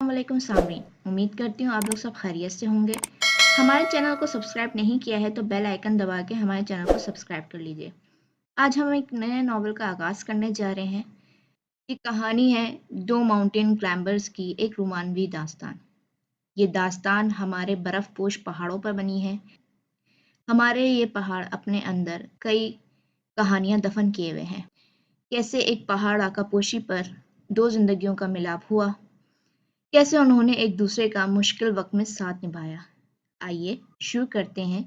अस्सलामुअलैकुम सामरीन, उम्मीद करती हूँ आप लोग सब खैरियत से होंगे। हमारे चैनल को सब्सक्राइब नहीं किया है तो बेल आइकन दबा के हमारे चैनल को सब्सक्राइब कर लीजिए। आज हम एक नए नॉवल का आगाज़ करने जा रहे हैं। ये कहानी है दो माउंटेन क्लाइंबर्स की एक रोमानवी दास्तान। ये दास्तान हमारे बर्फ़पोश पहाड़ों पर बनी है। हमारे ये पहाड़ अपने अंदर कई कहानियाँ दफन किए हुए हैं। कैसे एक पहाड़ आकापोशी पर दो जिंदगियों का मिलाप हुआ, कैसे उन्होंने एक दूसरे का मुश्किल वक्त में साथ निभाया। आइए शुरू करते हैं।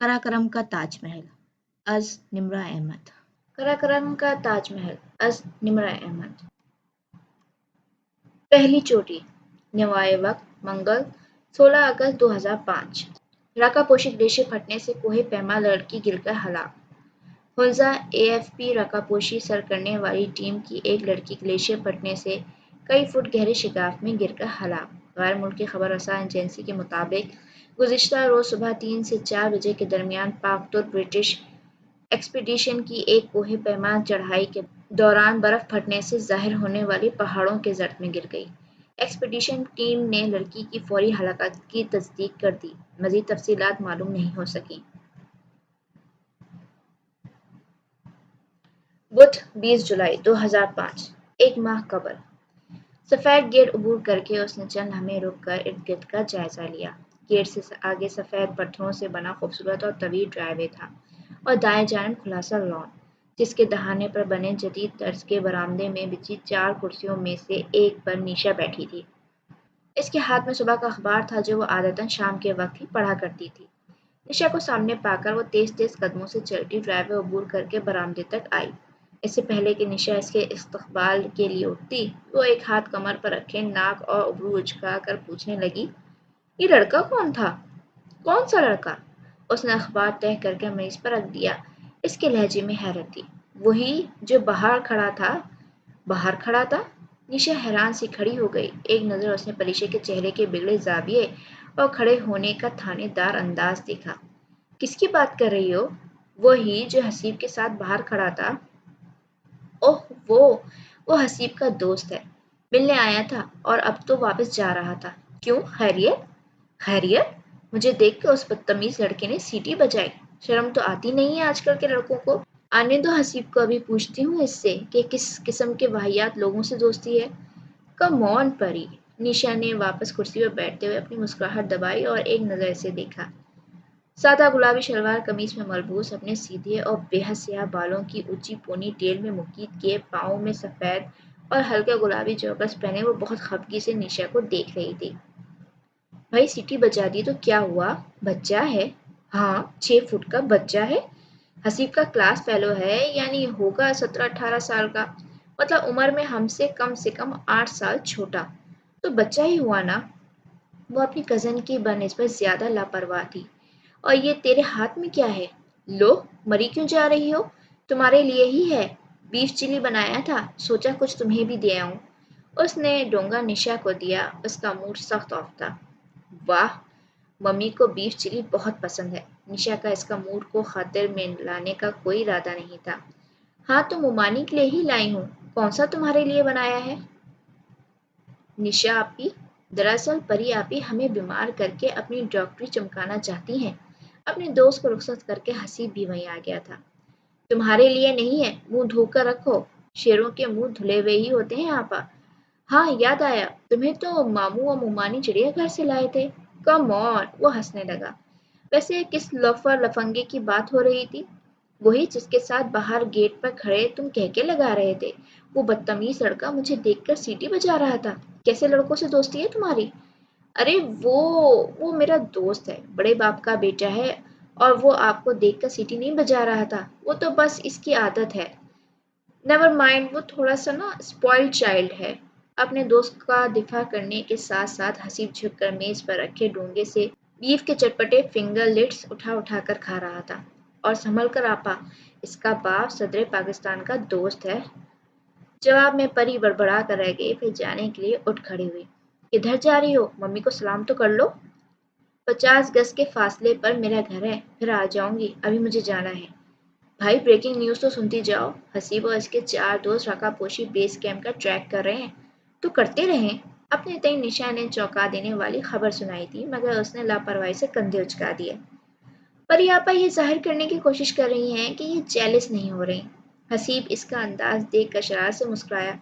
कराकरम का ताजमहल, अज़ निम्रा अहमद। कराकरम का ताजमहल, अज़ निम्रा अहमद। पहली चोटी, नवाए वक्त, मंगल 16 अगस्त 2005। राकापोशी ग्लेशियर फटने से कोहे पैमा लड़की गिरकर हलाक। हुंजा एएफपी राकापोशी सर करने वाली टीम की एक लड़की ग्लेशियर फटने से कई फुट गहरे शिगाफ में गिरकर हलाक। गैर मुल्की खबर रसा एजेंसी के मुताबिक गुज़िश्ता रोज़ सुबह 3 से 4 बजे के दरमियान पाक तुर्क ब्रिटिश एक्सपीडिशन की एक कोहे पैमा चढ़ाई के दौरान बर्फ फटने से ज़ाहिर होने वाली पहाड़ों के जर्द में गिर गई। एक्सपीडिशन टीम ने लड़की की फौरी हलाकत की तस्दीक कर दी। मज़ीद तफसीलात मालूम नहीं हो सकी। बुध 20 जुलाई 2005, एक माह कबल। सफ़ेद गेट अबूर करके उसने चंद लम्हे रुक कर इर्द गिर्द का जायजा लिया। गेट से आगे सफ़ेद पत्थरों से बना खूबसूरत और तवील ड्राइवे था और दाएं जानिब खुला सा लॉन, जिसके दहाने पर बने जदीद तर्ज के बरामदे में बिछी 4 कुर्सियों में से एक पर निशा बैठी थी। इसके हाथ में सुबह का अखबार था जो वो आदतन शाम के वक्त ही पढ़ा करती थी। निशा को सामने पाकर वो तेज तेज कदमों से चलती ड्राइवे अबूर करके बरामदे तक आई। इससे पहले कि निशा इसके इस्तकबाल के लिए उठती, वो एक हाथ कमर पर रखे नाक और उबरू उचका कर पूछने लगी, ये लड़का कौन था? कौन सा लड़का? उसने अखबार तय करके मेज पर रख दिया। इसके लहजे में हैरत थी। वही जो बाहर खड़ा था। बाहर खड़ा था? निशा हैरान सी खड़ी हो गई। एक नज़र उसने परीशे के चेहरे के बिगड़े जाविये और खड़े होने का थानेदार अंदाज देखा। किसकी बात कर रही हो? वही जो हसीब के साथ बाहर खड़ा था। ओह वो हसीब का दोस्त है। मिलने आया था और अब तो वापस जा रहा था। क्यों, खैरियत? खैरियत? मुझे देख कर उस बदतमीज लड़के ने सीटी बजाई। शर्म तो आती नहीं है आजकल के लड़कों को। आने दो हसीब को, अभी पूछती हूँ इससे कि किस किस्म के वाहियात लोगों से दोस्ती है। कम ऑन परी। निशा ने वापस कुर्सी पर बैठते हुए अपनी मुस्कुराहट दबाई और एक नज़र से देखा। सादा गुलाबी शलवार कमीज में मलबूस, अपने सीधे और बेहद स्याह बालों की ऊंची पोनी टेल में मुकीद किए, पाँव में सफ़ेद और हल्का गुलाबी जॉगर्स पहने वो बहुत खफगी से निशा को देख रही थी। भाई सीटी बजा दी तो क्या हुआ? बच्चा है। हाँ, 6 फुट का बच्चा है। हसीब का क्लास फेलो है, यानी होगा 17-18 साल का। मतलब उम्र में हमसे कम से कम 8 साल छोटा। तो बच्चा ही हुआ ना। वो अपनी कज़न की बनिस्बत ज़्यादा लापरवाह थी। और ये तेरे हाथ में क्या है? लो, मरी क्यों जा रही हो? तुम्हारे लिए ही है। बीफ चिली बनाया था, सोचा कुछ तुम्हें भी दे आऊं। उसने डोंगा निशा को दिया। उसका मूड सख्त ऑफ था। वाह, मम्मी को बीफ चिली बहुत पसंद है। निशा का इसका मूड को खातिर में लाने का कोई इरादा नहीं था। हाँ, तो मुमानी के लिए ही लाई हूँ। कौन सा तुम्हारे लिए बनाया है? निशा आपी, दरअसल परी आपी हमें बीमार करके अपनी डॉक्टरी चमकाना चाहती हैं। अपने दोस्त को रुखसत करके हसीब भी वहीं आ गया था। तुम्हारे लिए नहीं है, मुंह धोकर रखो। शेरों के मुंह धुले हुए ही होते हैं आपा। हाँ, याद आया, तुम्हें तो मामू और मुमानी चिड़ियाघर से लाए थे। कम ऑन, वो हंसने लगा। वैसे किस लफर लफंगे की बात हो रही थी? वही जिसके साथ बाहर गेट पर खड़े तुम कहके लगा रहे थे। वो बदतमीज लड़का मुझे देखकर सीटी बजा रहा था। कैसे लड़कों से दोस्ती है तुम्हारी? अरे वो मेरा दोस्त है, बड़े बाप का बेटा है। और वो आपको देखकर सीटी नहीं बजा रहा था। वो तो बस इसकी आदत है। नेवर माइंड, वो थोड़ा सा ना स्पॉइल्ड चाइल्ड है। अपने दोस्त का दिफा करने के साथ साथ हसीब झुककर मेज पर रखे डोंगे से बीफ के चटपटे फिंगर लिट्स उठा उठा कर खा रहा था। और संभल कर आपा, इसका बाप सदर पाकिस्तान का दोस्त है। जवाब में परी बड़बड़ा कर रह गई, फिर जाने के लिए उठ खड़ी हुई। किधर जा रही हो? मम्मी को सलाम तो कर लो। 50 गज के फासले पर मेरा घर है, फिर आ जाऊंगी, अभी मुझे जाना है। भाई, ब्रेकिंग न्यूज़ तो सुनती जाओ। हसीब और इसके 4 दोस्त रकापोशी बेस कैंप का ट्रैक कर रहे हैं। तो करते रहें। अपने तय निशा ने चौंका देने वाली खबर सुनाई थी, मगर उसने लापरवाही से कंधे उचका दिए। परियापा ये जाहिर करने की कोशिश कर रही हैं कि ये जेलस नहीं हो रही। हसीब इसका अंदाज देख कर शरारत से मुस्कुराया।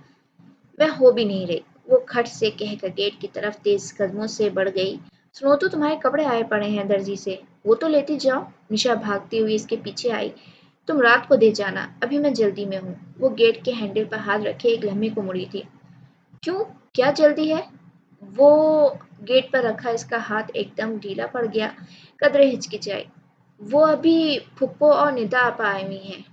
मैं हो भी नहीं रही। वो खट से कहकर गेट की तरफ तेज कदमों से बढ़ गई। सुनो तो, तुम्हारे कपड़े आए पड़े हैं दर्जी से, वो तो लेती जाओ। निशा भागती हुई इसके पीछे आई। तुम रात को दे जाना, अभी मैं जल्दी में हूँ। वो गेट के हैंडल पर हाथ रखे एक लम्हे को मुड़ी थी। क्यों, क्या जल्दी है? वो गेट पर रखा इसका हाथ एकदम ढीला पड़ गया। कदरे हिचकिचाई। वो अभी फुप्पो और निदा आपा आई हुई हैं।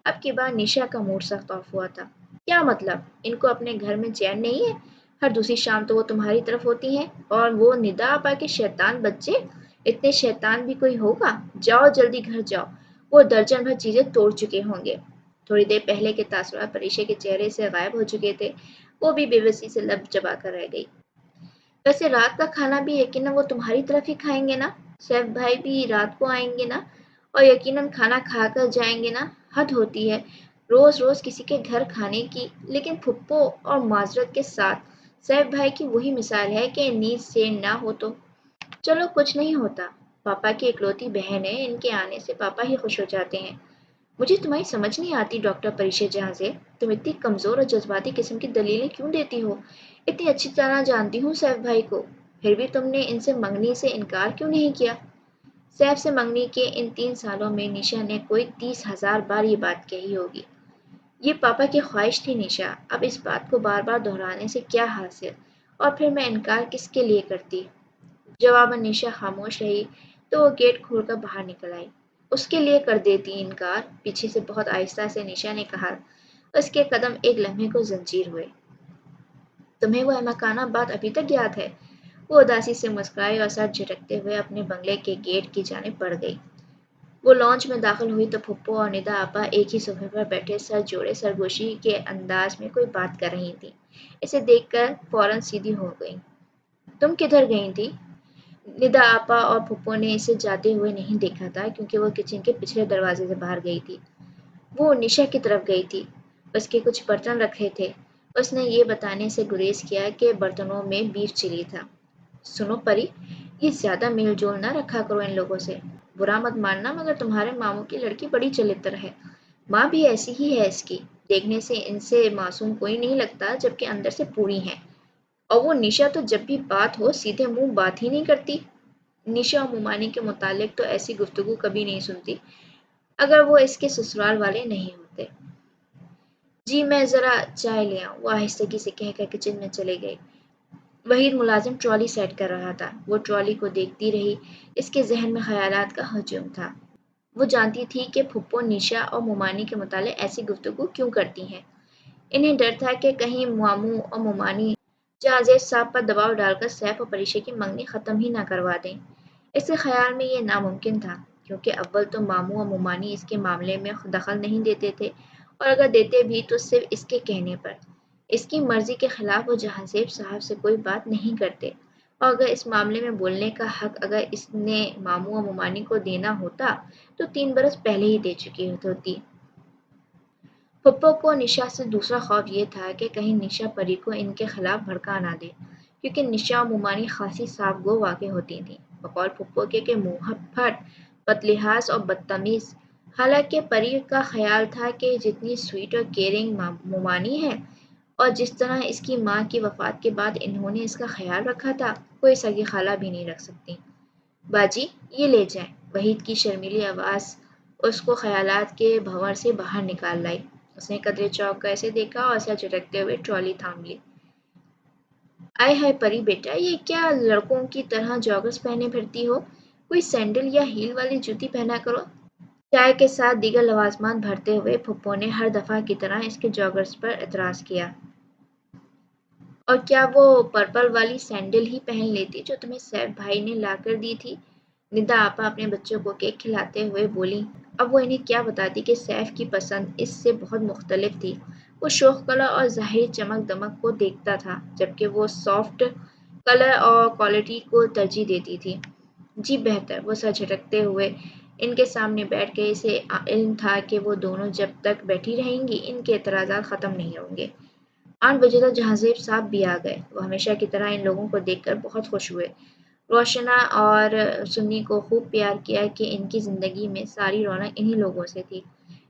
अब की बार निशा का मूड सख्त ऑफ हुआ था। क्या मतलब, इनको अपने घर में चैन नहीं है? हर दूसरी शाम तो वो तुम्हारी तरफ होती हैं, और वो निदा आपा के शैतान बच्चे, इतने शैतान भी कोई होगा? जाओ जल्दी घर जाओ, वो दर्जन भर चीजें तोड़ चुके होंगे। थोड़ी देर पहले के तासुरात परीक्षा के चेहरे से गायब हो चुके थे। वो भी बेबसी से लब चबा कर रह गई। वैसे रात का खाना भी यकीनन वो तुम्हारी तरफ ही खाएंगे ना? सैफ भाई भी रात को आएंगे ना? और यकीनन खाना खाकर जाएंगे ना? हद होती है रोज रोज किसी के घर खाने की। लेकिन फुप्पो, और माजरत के साथ, सैफ भाई की वही मिसाल है कि नींद से ना हो तो चलो कुछ नहीं होता। पापा की इकलौती बहन है, इनके आने से पापा ही खुश हो जाते हैं। मुझे तुम्हारी समझ नहीं आती डॉक्टर परिशद जहाँ से, तुम इतनी कमजोर और जज्बाती किस्म की दलीलें क्यों देती हो? इतनी अच्छी तरह जानती हूँ सैफ भाई को, फिर भी तुमने इनसे मंगनी से इनकार क्यों नहीं किया? सैफ से मंगनी के इन 3 सालों में निशा ने कोई 30,000 बार ये बात कही होगी। ये पापा की ख्वाहिश थी निशा, अब इस बात को बार बार दोहराने से क्या हासिल? और फिर मैं इनकार किसके लिए करती? जवाबन निशा खामोश रही तो वो गेट खोलकर बाहर निकल आई। उसके लिए कर देती इनकार, पीछे से बहुत आहिस्ता से निशा ने कहा। उसके कदम एक लम्हे को जंजीर हुए। तुम्हें वो अहमकाना बात अभी तक याद है? वो उदासी से मुस्कुराई और सर झटकते हुए अपने बंगले के गेट की जानिब बढ़ गई। वो लॉन्च में दाखिल हुई तो फुप्पो और निदा आपा एक ही सोफे पर बैठे सर जोड़े सरगोशी के अंदाज में कोई बात कर रही थी। इसे देखकर फौरन सीधी हो गई। तुम किधर गई थी? निदा आपा और फुप्पो ने इसे जाते हुए नहीं देखा था, क्योंकि वो किचन के पिछले दरवाजे से बाहर गई थी। वो निशा की तरफ गई थी। उसके कुछ बर्तन रखे थे। उसने ये बताने से गुरेज किया कि बर्तनों में बीफ चिली था। सुनो परी, ये ज्यादा मेल जोल ना रखा करो इन लोगों से। बुरा मत मानना, मगर तुम्हारे मामू की लड़की बड़ी चलित्र है। माँ भी ऐसी ही है इसकी। देखने से इनसे मासूम कोई नहीं लगता, जबकि अंदर से पूरी है। और वो निशा तो जब भी बात हो सीधे मुंह बात ही नहीं करती। निशा और मुमानी के मुतालिक तो ऐसी गुफ्तगू कभी नहीं सुनती, अगर वो इसके ससुराल वाले नहीं होते। जी मैं ज़रा चाय ले आऊं, वो आहिस्तगी से कहकर किचन में चले गई। वहीद मुलाजिम ट्रॉली सेट कर रहा था। वो ट्रॉली को देखती रही। इसके जहन में ख्यालात का हजूम था। वो जानती थी कि फुप्पो निशा और मुमानी के मुतालिक ऐसी गुफ्तगू क्यों करती हैं। इन्हें डर था कि कहीं मामू और मुमानी जाजेब साहब पर दबाव डालकर सैफ और परीक्षा की मंगनी ख़त्म ही ना करवा दें। इसके ख्याल में ये नामुमकिन था, क्योंकि अव्वल तो मामू और मुमानी इसके मामले में दखल नहीं देते थे, और अगर देते भी तो सिर्फ इसके कहने पर। इसकी मर्जी के खिलाफ वो जहांजेब साहब से कोई बात नहीं करते, और अगर इस मामले में बोलने का हक अगर इसने मामू और मुमानी को देना होता तो 3 बरस पहले ही दे चुकी होती। पप्पो को निशा से दूसरा खौफ ये था कि कहीं निशा परी को इनके खिलाफ भड़का ना दे, क्योंकि निशा और मुमानी खासी साफ गो वाक़ई होती थीं, बकौल पप्पो के मुंहफट, बदलिहाज और बदतमीज़। हालांकि परी का ख्याल था कि जितनी स्वीट और केयरिंग मुमानी है, और जिस तरह इसकी माँ की वफ़ात के बाद इन्होंने इसका ख्याल रखा था, कोई सगी खाला भी नहीं रख सकती। बाजी, ये ले जाएं। वहीद की शर्मीली आवाज़ उसको ख्यालात के भंवर से बाहर निकाल लाई। उसने कदरे चौंक कर ऐसे देखा और सर झटकते हुए ट्रॉली थाम ली। आय हाय परी बेटा, ये क्या लड़कों की तरह जॉगर्स पहने फिरती हो? कोई सैंडल या हील वाली जूती पहना करो। चाय के साथ दीगर लवाजमान भरते हुए फुप्पो ने हर दफा की तरह इसके जॉगर्स पर एतराज किया। और क्या वो पर्पल वाली सैंडल ही पहन लेती जो तुम्हें सैफ भाई ने लाकर दी थी? निदा आपा अपने बच्चों को केक खिलाते हुए बोली। अब वो इन्हें क्या बताती कि सैफ की पसंद इससे बहुत मुख्तलिफ थी। वो शोख कलर और ज़ाहिरी चमक दमक को देखता था, जबकि वो सॉफ्ट कलर और क्वालिटी को तरजीह देती थी। जी बेहतर, वो सर झटकते हुए इनके सामने बैठ गए। इसे इल्म था कि वो दोनों जब तक बैठी रहेंगी इनके एतराज़ात ख़त्म नहीं होंगे। 8 بجے تک جہازیب صاحب بھی آ گئے۔ وہ ہمیشہ کی طرح ان لوگوں کو دیکھ کر بہت خوش ہوئے۔ روشنا اور سنی کو خوب پیار کیا کہ ان کی زندگی میں ساری رونق انہی لوگوں سے تھی۔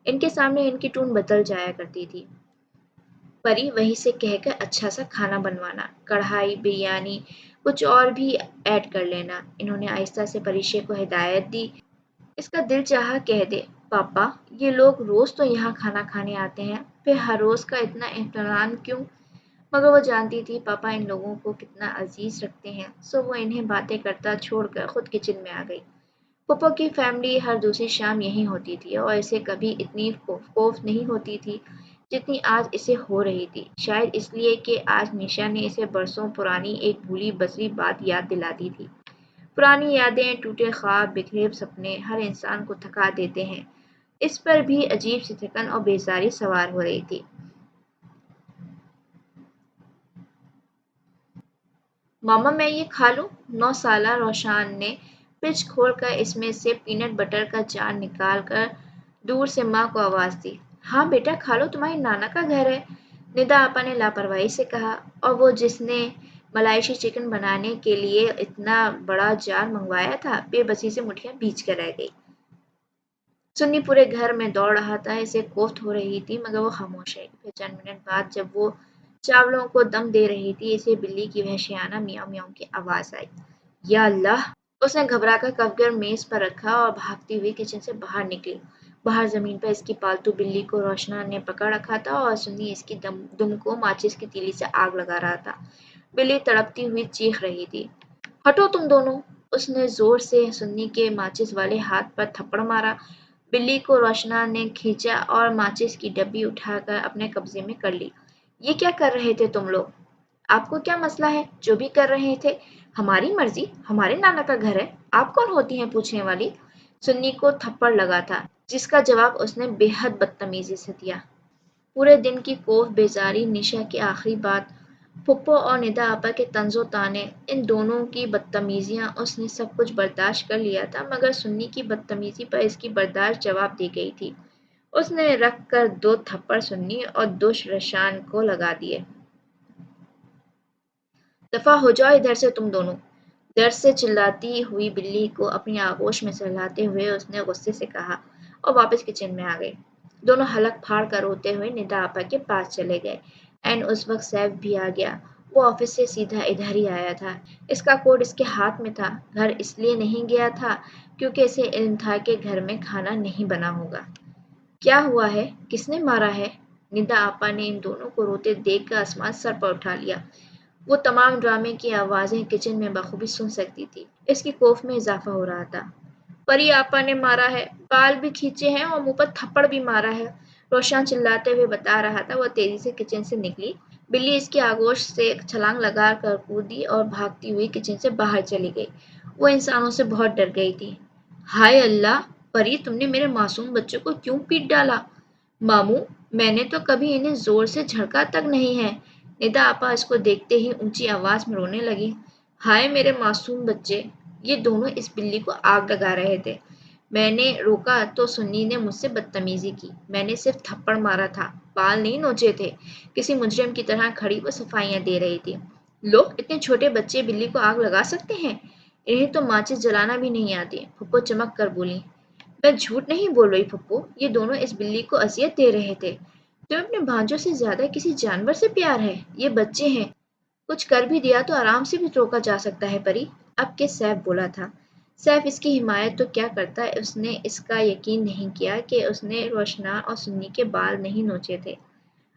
ان کے سامنے ان کی ٹون بدل جایا کرتی تھی۔ پری وہیں سے کہہ کر اچھا سا کھانا بنوانا، کڑھائی، بریانی، کچھ اور بھی ایڈ کر لینا۔ انہوں نے آہستہ سے پریشے کو ہدایت دی۔ اس کا دل چاہا کہہ دے، پاپا یہ لوگ روز تو یہاں کھانا کھانے آتے ہیں، پھر ہر روز کا اتنا احترام کیوں؟ مگر وہ جانتی تھی پاپا ان لوگوں کو کتنا عزیز رکھتے ہیں، سو وہ انہیں باتیں کرتا چھوڑ کر خود کچن میں آ گئی۔ پھپھو کی فیملی ہر دوسری شام یہیں ہوتی تھی اور اسے کبھی اتنی خوف نہیں ہوتی تھی جتنی آج اسے ہو رہی تھی، شاید اس لیے کہ آج میشا نے اسے برسوں پرانی ایک بھولی بسری بات یاد دلا دی تھی۔ پرانی یادیں، ٹوٹے خواب، بکھرے سپنے ہر انسان کو تھکا دیتے ہیں۔ اس پر بھی عجیب سی تھکن اور بیزاری سوار ہو رہی تھی۔ ماما میں یہ کھا لوں؟ 9 سالہ روشان نے فریج کھول کر اس میں سے پینٹ بٹر کا جار نکال کر دور سے ماں کو آواز دی۔ ہاں بیٹا کھا لو، تمہاری نانا کا گھر ہے، ندا آپا نے لاپرواہی سے کہا، اور وہ جس نے ملائشی چکن بنانے کے لیے اتنا بڑا جار منگوایا تھا بے بسی سے مٹھیاں بھیج کر رہ گئی۔ سنی پورے گھر میں دوڑ رہا تھا، اسے کوفت ہو رہی تھی مگر وہ خاموش رہی۔ پھر چند منٹ بعد جب وہ چاولوں کو دم دے رہی تھی اسے بلی کی وحشیانہ میاؤں میاؤں کی آواز آئی۔ یا اللہ! اس نے گھبرا کر کف گیر میز پر رکھا اور بھاگتی ہوئی کچن سے باہر نکلی۔ باہر زمین پر اس کی پالتو بلی کو روشنا نے پکڑ رکھا تھا اور سنی اس کی دم کو ماچس کی تیلی سے آگ لگا رہا تھا۔ بلی تڑپتی ہوئی چیخ رہی تھی۔ ہٹو تم دونوں! اس نے زور سے سنی کے ماچس والے ہاتھ پر تھپڑ مارا۔ بلی کو روشنا نے کھینچا اور ماچس کی ڈبی اٹھا کر اپنے قبضے میں کر لی۔ یہ کیا کر رہے تھے تم لوگ؟ آپ کو کیا مسئلہ ہے؟ جو بھی کر رہے تھے، ہماری مرضی، ہمارے نانا کا گھر ہے، آپ کون ہوتی ہیں پوچھنے والی؟ سنی کو تھپڑ لگا تھا جس کا جواب اس نے بے حد بدتمیزی سے دیا۔ پورے دن کی کوف، بیزاری، نشا کی آخری بات، پھپھو اور ندا آپا کے طنز و طعنے، ان دونوں کی بدتمیزیاں، اس نے سب کچھ برداشت کر لیا تھا مگر سنی کی بدتمیزی پر اس کی برداشت جواب دی گئی تھی۔ اس نے رکھ کر 2 تھپڑ سنی اور 2 روشان کو لگا دیے۔ دفعہ ہو جاؤ ادھر سے تم دونوں! درد سے چلاتی ہوئی بلی کو اپنی آغوش میں سہلاتے ہوئے اس نے غصے سے کہا اور واپس کچن میں آ گئی۔ دونوں حلق پھاڑ کر روتے ہوئے ندا آپا کے پاس چلے گئے۔ عین اس وقت سیف بھی آ گیا۔ وہ آفس سے سیدھا ادھر ہی آیا تھا۔ اس کا کوٹ اس کے ہاتھ میں تھا۔ گھر اس لیے نہیں گیا تھا کیونکہ اسے علم تھا کہ گھر میں کھانا نہیں بنا ہوگا۔ کیا ہوا ہے؟ کس نے مارا ہے؟ ندا آپا نے ان دونوں کو روتے دیکھ کر آسمان سر پر اٹھا لیا۔ وہ تمام ڈرامے کی آوازیں کچن میں بخوبی سن سکتی تھی۔ اس کی کوف میں اضافہ ہو رہا تھا۔ پری آپا نے مارا ہے، بال بھی کھینچے ہیں اور منہ پر تھپڑ بھی مارا ہے، روشن چلاتے ہوئے بتا رہا تھا۔ وہ تیزی سے کچن سے نکلی۔ بلی اس کی آغوش سے چھلانگ لگا کر کودی اور بھاگتی ہوئی کچن سے باہر چلی گئی۔ وہ انسانوں سے بہت ڈر گئی تھی۔ ہائے اللہ! پری تم نے میرے معصوم بچوں کو کیوں پیٹ ڈالا؟ ماموں میں نے تو کبھی انہیں زور سے جھڑکا تک نہیں ہے۔ ندا آپا اس کو دیکھتے ہی اونچی آواز میں رونے لگی۔ ہائے میرے معصوم بچے! یہ دونوں اس بلی کو آگ لگا رہے تھے۔ میں نے روکا تو سنی نے مجھ سے بدتمیزی کی۔ میں نے صرف تھپڑ مارا تھا، بال نہیں نوچے تھے۔ کسی مجرم کی طرح کھڑی وہ صفائیاں دے رہی تھی۔ لوگ اتنے چھوٹے بچے بلی کو آگ لگا سکتے ہیں؟ انہیں تو ماچس جلانا بھی نہیں آتی، پھپھو چمک کر بولی۔ میں جھوٹ نہیں بول رہی پھپھو، یہ دونوں اس بلی کو اذیت دے رہے تھے۔ تمہیں اپنے بھانجوں سے زیادہ کسی جانور سے پیار ہے؟ یہ بچے ہیں، کچھ کر بھی دیا تو آرام سے بھی روکا جا سکتا ہے پری۔ اب کہ سیف بولا تھا۔ سیف اس کی حمایت تو کیا کرتا، اس نے اس کا یقین نہیں کیا کہ اس نے روشنا اور سنی کے بال نہیں نوچے تھے۔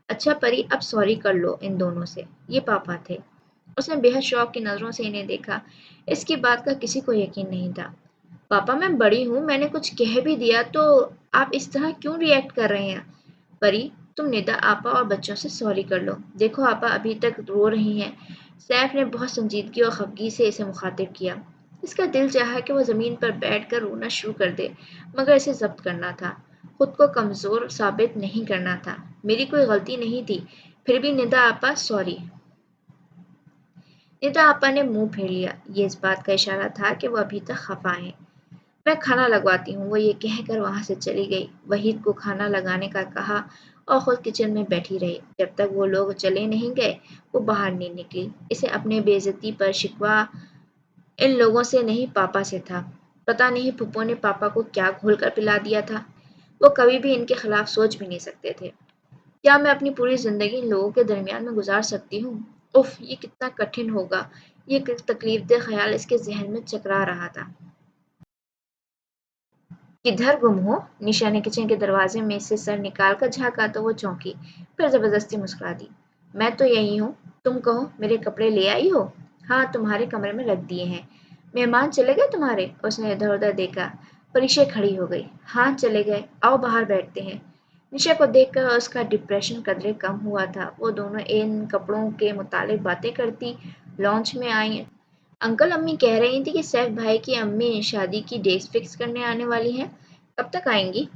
اچھا پری اب سوری کر لو ان دونوں سے، یہ پاپا تھے۔ اس نے بے حد شوق کی نظروں سے انہیں دیکھا۔ اس کی بات کا کسی کو یقین نہیں تھا۔ پاپا میں بڑی ہوں، میں نے کچھ کہہ بھی دیا تو آپ اس طرح کیوں ری ایکٹ کر رہے ہیں؟ پری تم ندا آپا اور بچوں سے سوری کر لو، دیکھو آپا ابھی تک رو رہی ہیں۔ سیف نے بہت سنجیدگی اور خفگی سے اسے مخاطب کیا۔ اس کا دل چاہا کہ وہ زمین پر بیٹھ کر رونا شروع کر دے مگر اسے ضبط کرنا تھا، خود کو کمزور ثابت نہیں کرنا تھا۔ میری کوئی غلطی نہیں تھی، پھر بھی ندا آپا سوری۔ ندا آپا نے منہ پھیر لیا۔ یہ اس بات کا اشارہ تھا کہ وہ ابھی تک خفا ہیں۔ मैं खाना लगवाती हूँ, वो ये कहकर वहाँ से चली गई। वहीद को खाना लगाने का कहा और खुद किचन में बैठी रही। जब तक वो लोग चले नहीं गए, वो बाहर नहीं निकली। इसे अपने बेइज्जती पर शिकवा इन लोगों से नहीं, पापा से था। पता नहीं फूफो ने पापा को क्या घोल कर पिला दिया था। वो कभी भी इनके खिलाफ सोच भी नहीं सकते थे। क्या मैं अपनी पूरी जिंदगी इन लोगों के दरमियान में गुजार सकती हूँ? उफ, ये कितना कठिन होगा। ये तकलीफदेह ख्याल इसके जहन में चकरा रहा था। किधर गुम हो? निशा ने किचन के दरवाजे में से सर निकाल कर झाँका तो वो चौंकी, फिर जबरदस्ती मुस्कुरा दी। मैं तो यही हूँ, तुम कहो, मेरे कपड़े ले आई हो? हाँ, तुम्हारे कमरे में रख दिए हैं। मेहमान चले गए तुम्हारे? उसने इधर उधर देखा। परिशे खड़ी हो गई। हाँ, चले गए। आओ बाहर बैठते हैं। निशा को देखकर उसका डिप्रेशन कदरे कम हुआ था। वो दोनों इन कपड़ों के मुतालिक बातें करती लॉन्च में आई। अंकल अम्मी कह रही थी कि सैफ भाई की अम्मी शादी की डेट फिक्स करने आने वाली हैं। कब तक आएंगी?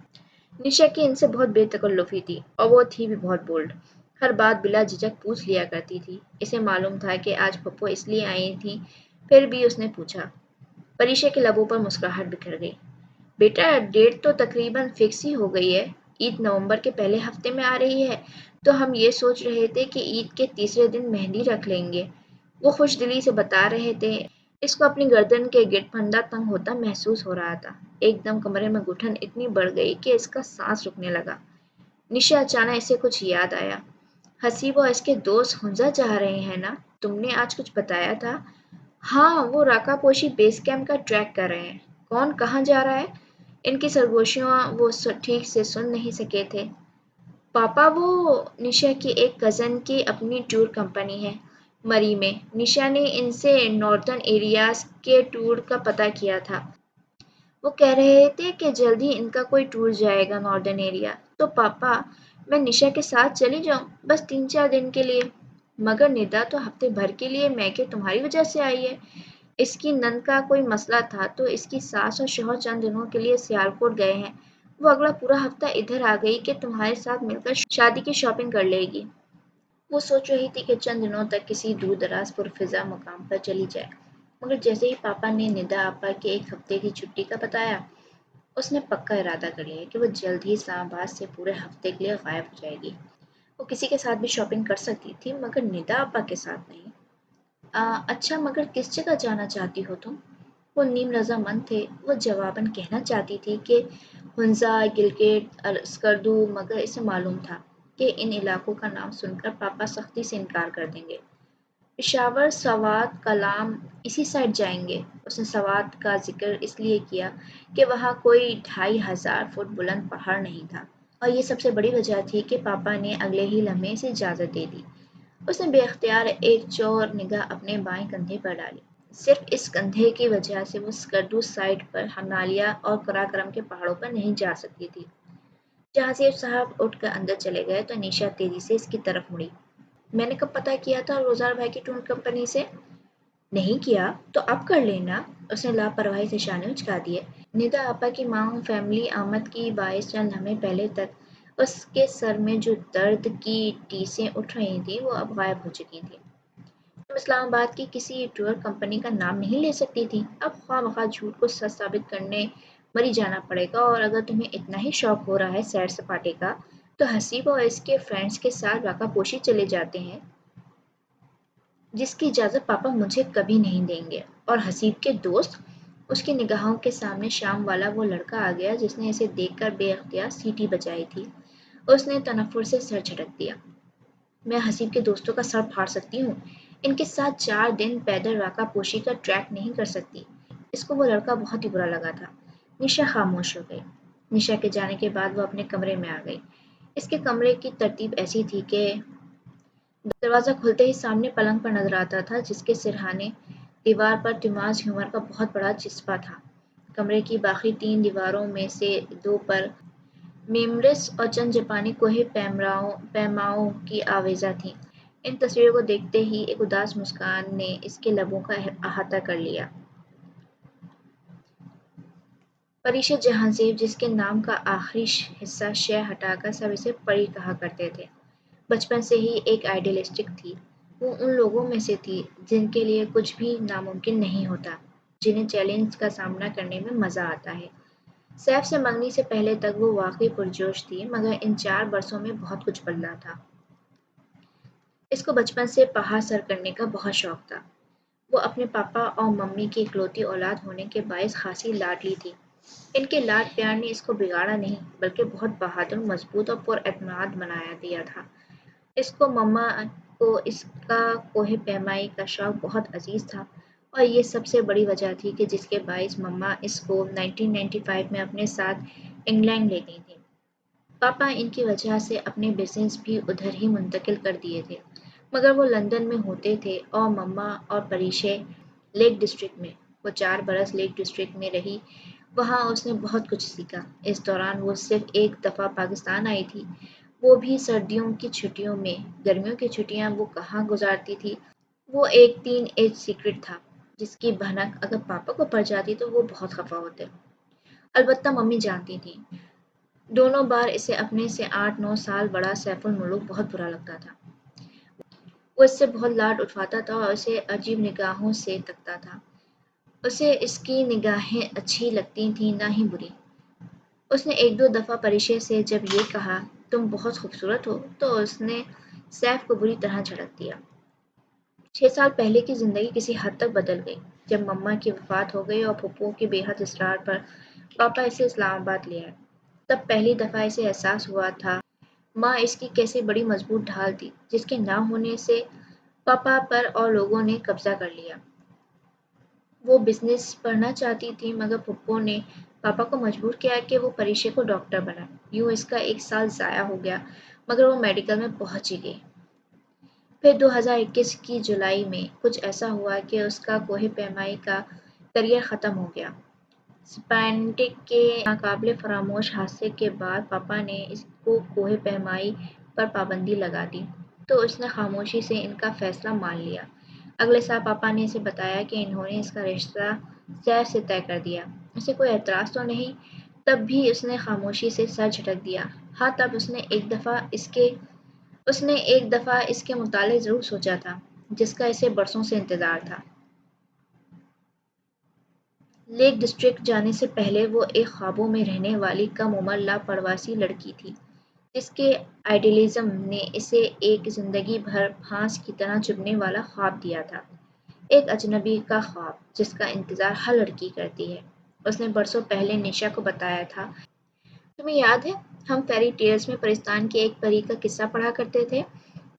निशा की इनसे बहुत बेतकल्लुफी थी और वो थी भी बहुत बोल्ड। हर बात बिला झिझक पूछ लिया करती थी। इसे मालूम था कि आज पप्पो इसलिए आई थी, फिर भी उसने पूछा। परीक्षा के लबों पर मुस्कुराहट बिखर गई। बेटा, डेट तो तकरीबन फिक्स ही हो गई है। ईद नवंबर के पहले हफ्ते में आ रही है, तो हम ये सोच रहे थे कि ईद के तीसरे दिन मेहंदी रख लेंगे। वो खुश दिली से बता रहे थे। इसको अपनी गर्दन के गिर्द फंदा तंग होता महसूस हो रहा था। एकदम कमरे में घुटन इतनी बढ़ गई कि इसका सांस रुकने लगा। निशा अचानक इसे कुछ याद आया। हसीब और इसके दोस्त हुंजा जा रहे हैं ना? तुमने आज कुछ बताया था। हाँ, वो राकापोशी बेस कैंप का ट्रैक कर रहे हैं। कौन कहाँ जा रहा है? इनकी सरगोशियाँ वो ठीक से सुन नहीं सके थे। पापा, वो निशा की एक कज़न की अपनी टूर कंपनी है मरी में। निशा ने इनसे नॉर्दर्न एरियाज के टूर का पता किया था। वो कह रहे थे कि जल्द ही इनका कोई टूर जाएगा नॉर्दर्न एरिया। तो पापा, मैं निशा के साथ चली जाऊं, बस 3-4 दिन के लिए? मगर निदा तो हफ्ते भर के लिए मैके तुम्हारी वजह से आई है। इसकी नंद का कोई मसला था तो इसकी सास और शौहर चंद दिनों के लिए सियालकोट गए हैं। वो अगला पूरा हफ्ता इधर आ गई कि तुम्हारे साथ मिलकर शादी की शॉपिंग कर लेगी। वो सोच रही थी कि चंद दिनों तक किसी दूर दराज पुरफिजा मुकाम पर चली जाए, मगर जैसे ही पापा ने निदा आपा के एक हफ्ते की छुट्टी का बताया, उसने पक्का इरादा कर लिया कि वो जल्द ही इस्लामाबाद से पूरे हफ्ते के लिए गायब हो जाएगी। वो किसी के साथ भी शॉपिंग कर सकती थी, मगर निदा आपा के साथ नहीं। अच्छा, मगर किस जगह जाना चाहती हो तुम? वो नीम रजामंद थे। वो जवाबन कहना चाहती थी कि हुंजा, गिलगित, स्कर्दू, मगर इसे मालूम था कि इन इलाकों का नाम सुनकर पापा सख्ती से इनकार कर देंगे। पेशावर, सवात, कलाम, इसी साइड जाएंगे। उसने सवात का जिक्र इसलिए किया कि वहाँ कोई 2500 फुट बुलंद पहाड़ नहीं था, और ये सबसे बड़ी वजह थी कि पापा ने अगले ही लम्हे इसे इजाज़त दे दी। उसने बेख्तियार एक चौर निगाह अपने बाएं कंधे पर डाली। सिर्फ इस कंधे की वजह से वो स्कर्दू साइड पर हनालिया और कराकरम के पहाड़ों पर नहीं जा सकती थी। जहाज़ेब साहब उठकर अंदर चले गए तो निशा तेजी से इसकी तरफ मुड़ी। मैंने कब पता किया था रोजार भाई की टूर कंपनी से? नहीं किया तो अब कर लेना। उसने लापरवाही से शाने उचका दिए। निदा आपा की मांग फैमिली आमद की बाईस चंद लम्हे पहले तक उसके सर में जो दर्द की टीसें उठ रही थी वो अब गायब हो चुकी थी। तुम इस्लामाबाद की किसी टूर कंपनी का नाम नहीं ले सकती थी। अब ख्वाह झूठ को सच साबित करने मरी जाना पड़ेगा। और अगर तुम्हें इतना ही शौक हो रहा है सैर सपाटे का, तो हसीब और इसके फ्रेंड्स के साथ राकापोशी चले जाते हैं, जिसकी इजाज़त पापा मुझे कभी नहीं देंगे। और हसीब के दोस्त? उसकी निगाहों के सामने शाम वाला वो लड़का आ गया जिसने इसे देखकर बेअख्तियार सीटी बजाई थी। उसने तनफ्फुर से सर झटक दिया। मैं हसीब के दोस्तों का सर फाड़ सकती हूँ। इनके साथ 4 दिन पैदल राकापोशी का ट्रैक नहीं कर सकती। इसको वो लड़का बहुत ही बुरा लगा था। निशा खामोश हो गई। निशा के जाने के बाद वो अपने कमरे में आ गई। इसके कमरे की तरतीब ऐसी थी कि दरवाज़ा खुलते ही सामने पलंग पर नजर आता था, जिसके सिरहाने दीवार पर तिमाज ह्यूमर का बहुत बड़ा चिस्पा था। कमरे की बाकी 3 दीवारों में से 2 पर मेमरिस और चंद जापानी कोहे पैमाओं की आवेज़ा थीं। इन तस्वीरों को देखते ही एक उदास मुस्कान ने इसके लबों का अहाता कर लिया। परिशद जहांज़ेब, जिसके नाम का आखिरी हिस्सा शय हटाकर सब इसे परी कहा करते थे, बचपन से ही एक आइडियलिस्टिक थी। वो उन लोगों में से थी जिनके लिए कुछ भी नामुमकिन नहीं होता। جنہیں چیلنج کا سامنا کرنے میں مزہ آتا ہے۔ سیف سے منگنی سے پہلے تک وہ واقعی پرجوش تھی، مگر ان 4 برسوں میں بہت کچھ بدلا تھا۔ اس کو بچپن سے پہاڑ سر کرنے کا بہت شوق تھا۔ وہ اپنے پاپا اور ممی کی اکلوتی اولاد ہونے کے باعث خاصی لاڈلی تھی۔ ان کے لاڈ پیار نے اس کو بگاڑا نہیں، بلکہ بہت بہادر، مضبوط اور پر اعتماد بنا دیا تھا۔ اس کو مما کو اس کا کوہ پیمائی کا شوق بہت عزیز تھا، اور یہ سب سے بڑی وجہ تھی کہ جس کے باعث مما اس کو 1995 میں اپنے ساتھ انگلینڈ لے گئی تھی۔ پاپا ان کی وجہ سے اپنے بزنس بھی ادھر ہی منتقل کر دیے تھے، مگر وہ لندن میں ہوتے تھے اور مما اور پریشے لیک ڈسٹرکٹ میں۔ وہ 4 برس لیک ڈسٹرکٹ میں رہی، وہاں اس نے بہت کچھ سیکھا۔ اس دوران وہ صرف ایک دفعہ پاکستان آئی تھی، وہ بھی سردیوں کی چھٹیوں میں۔ گرمیوں کی چھٹیاں وہ کہاں گزارتی تھی؟ وہ ایک ٹین ایج سیکرٹ تھا، جس کی بھنک اگر پاپا کو پڑ جاتی تو وہ بہت خفا ہوتے۔ البتہ ممی جانتی تھی۔ دونوں بار اسے اپنے سے 8-9 سال بڑا سیف الملوک بہت برا لگتا تھا۔ وہ اس سے بہت لاڈ اٹھاتا تھا اور اسے عجیب نگاہوں سے تکتا تھا۔ اسے اس کی نگاہیں اچھی لگتی تھیں نہ ہی بری۔ اس نے ایک دو دفعہ پریشے سے جب یہ کہا تم بہت خوبصورت ہو تو اس نے سیف کو بری طرح جھڑک دیا۔ 6 سال پہلے کی زندگی کسی حد تک بدل گئی جب مما کی وفات ہو گئی اور پھپھو کے بے حد اصرار پر پاپا اسے اسلام آباد لے آئے۔ تب پہلی دفعہ اسے احساس ہوا تھا ماں اس کی کیسے بڑی مضبوط ڈھال تھی، جس کے نہ ہونے سے پاپا پر اور لوگوں نے قبضہ کر لیا۔ وہ بزنس پڑھنا چاہتی تھی، مگر پھپھو نے پاپا کو مجبور کیا کہ وہ پریشے کو ڈاکٹر بنائے۔ یوں اس کا 1 سال ضائع ہو گیا، مگر وہ میڈیکل میں پہنچ ہی گئی۔ پھر 2021 کی جولائی میں کچھ ایسا ہوا کہ اس کا کوہ پیمائی کا کیریئر ختم ہو گیا۔ سپائنٹک کے ناقابل فراموش حادثے کے بعد پاپا نے اس کو کوہ پیمائی پر پابندی لگا دی، تو اس نے خاموشی سے ان کا فیصلہ مان لیا۔ اگلے سال پاپا نے اسے بتایا کہ انہوں نے اس کا رشتہ سیف سے طے کر دیا۔ اسے کوئی اعتراض تو نہیں، تب بھی اس نے خاموشی سے سر جھٹک دیا۔ ہاں، تب اس نے ایک دفعہ اس کے متعلق ضرور سوچا تھا، جس کا اسے برسوں سے انتظار تھا۔ لیک ڈسٹرکٹ جانے سے پہلے وہ ایک خوابوں میں رہنے والی کم عمر لاپرواسی لڑکی تھی، جس کے آئیڈیلزم نے اسے ایک زندگی بھر پھانس کی طرح چبھنے والا خواب دیا تھا۔ ایک اجنبی کا خواب جس کا انتظار ہر لڑکی کرتی ہے۔ اس نے برسوں پہلے نشا کو بتایا تھا، تمہیں یاد ہے ہم فیری ٹیلز میں پرستان کی ایک پری کا قصہ پڑھا کرتے تھے،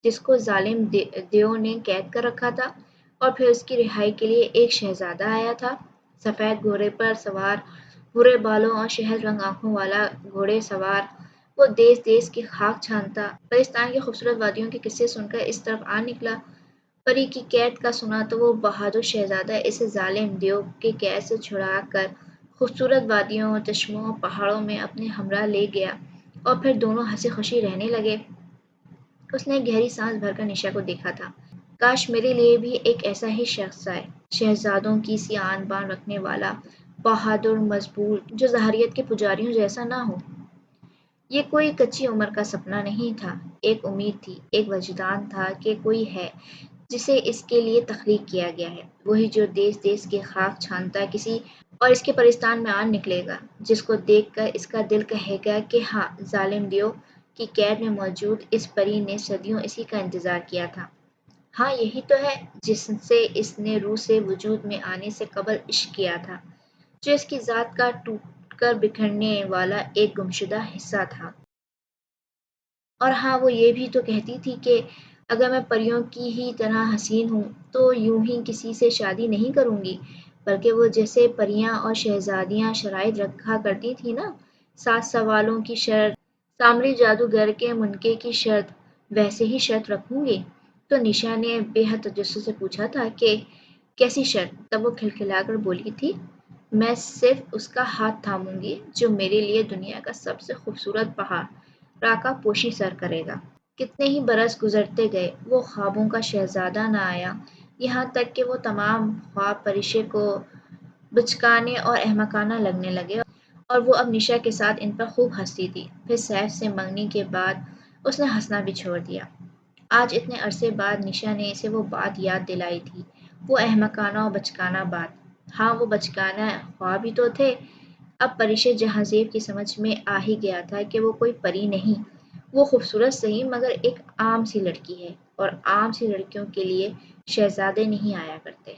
جس کو ظالم دیو نے قید کر رکھا تھا، اور پھر اس کی رہائی کے لیے ایک شہزادہ آیا تھا، سفید گھوڑے پر سوار، بھورے بالوں اور شہد رنگ آنکھوں والا گھوڑے سوار۔ وہ دیس دیس کی خاک چھانتا پرستان کی خوبصورت وادیوں کے قصے سن کر اس طرف آ نکلا۔ پری کی قید کا سنا تو وہ بہادر شہزادہ اسے ظالم دیو کی قید سے چھڑا کر خوبصورت وادیوں، چشموں اور پہاڑوں میں اپنے ہمراہ لے گیا، اور پھر دونوں ہنسی خوشی رہنے لگے۔ اس نے گہری سانس بھر کر نشا کو دیکھا تھا۔ کاش میرے لیے بھی ایک ایسا ہی شخص آئے، شہزادوں کی سی آن بان رکھنے والا، بہادر، مضبوط، جو ظاہریت کے پجاریوں جیسا نہ ہو۔ یہ کوئی کچی عمر کا سپنا نہیں تھا، ایک امید تھی، ایک وجدان تھا کہ کوئی ہے جسے اس کے لیے تخلیق کیا گیا ہے، وہی جو دیس دیس کی خاک چھانتا کسی اور اس کے پرستان میں آ نکلے گا، جس کو دیکھ کر اس کا دل کہے گا کہ ہاں، ظالم دیو کی قید میں موجود اس پری نے صدیوں اسی کا انتظار کیا تھا۔ ہاں، یہی تو ہے جس سے اس نے روح سے وجود میں آنے سے قبل عشق کیا تھا، جو اس کی ذات کا ٹوٹ کر بکھرنے والا ایک گمشدہ حصہ تھا۔ اور ہاں، وہ یہ بھی تو کہتی تھی کہ اگر میں پریوں کی ہی طرح حسین ہوں تو یوں ہی کسی سے شادی نہیں کروں گی، بلکہ وہ جیسے پریاں اور شہزادیاں شرائط رکھا کرتی تھی نا، 7 سوالوں کی شرط، سامری جادوگر کے منکے کی شرط، ویسے ہی شرط رکھوں گی۔ تو نشا نے بے حد تجسس سے پوچھا تھا کہ کیسی شرط؟ تب وہ کھلکھلا کر بولی تھی، میں صرف اس کا ہاتھ تھاموں گی جو میرے لیے دنیا کا سب سے خوبصورت پہاڑ راکا پوشی سر کرے گا۔ کتنے ہی برس گزرتے گئے، وہ خوابوں کا شہزادہ نہ آیا، یہاں تک کہ وہ تمام خواب پریشے کو بچکانے اور احمقانہ لگنے لگے، اور وہ اب نشا کے ساتھ ان پر خوب ہنستی تھی۔ پھر سیف سے منگنی کے بعد اس نے ہنسنا بھی چھوڑ دیا۔ آج اتنے عرصے بعد نشا نے اسے وہ بات یاد دلائی تھی، وہ احمقانہ اور بچکانہ بات۔ ہاں وہ بچگانہ خواب ہی تو تھے۔ اب پریش جہاں زیب کی سمجھ میں آ ہی گیا تھا کہ وہ کوئی پری نہیں، وہ خوبصورت صحیح مگر ایک عام سی لڑکی ہے، اور عام سی لڑکیوں کے لیے شہزادے نہیں آیا کرتے۔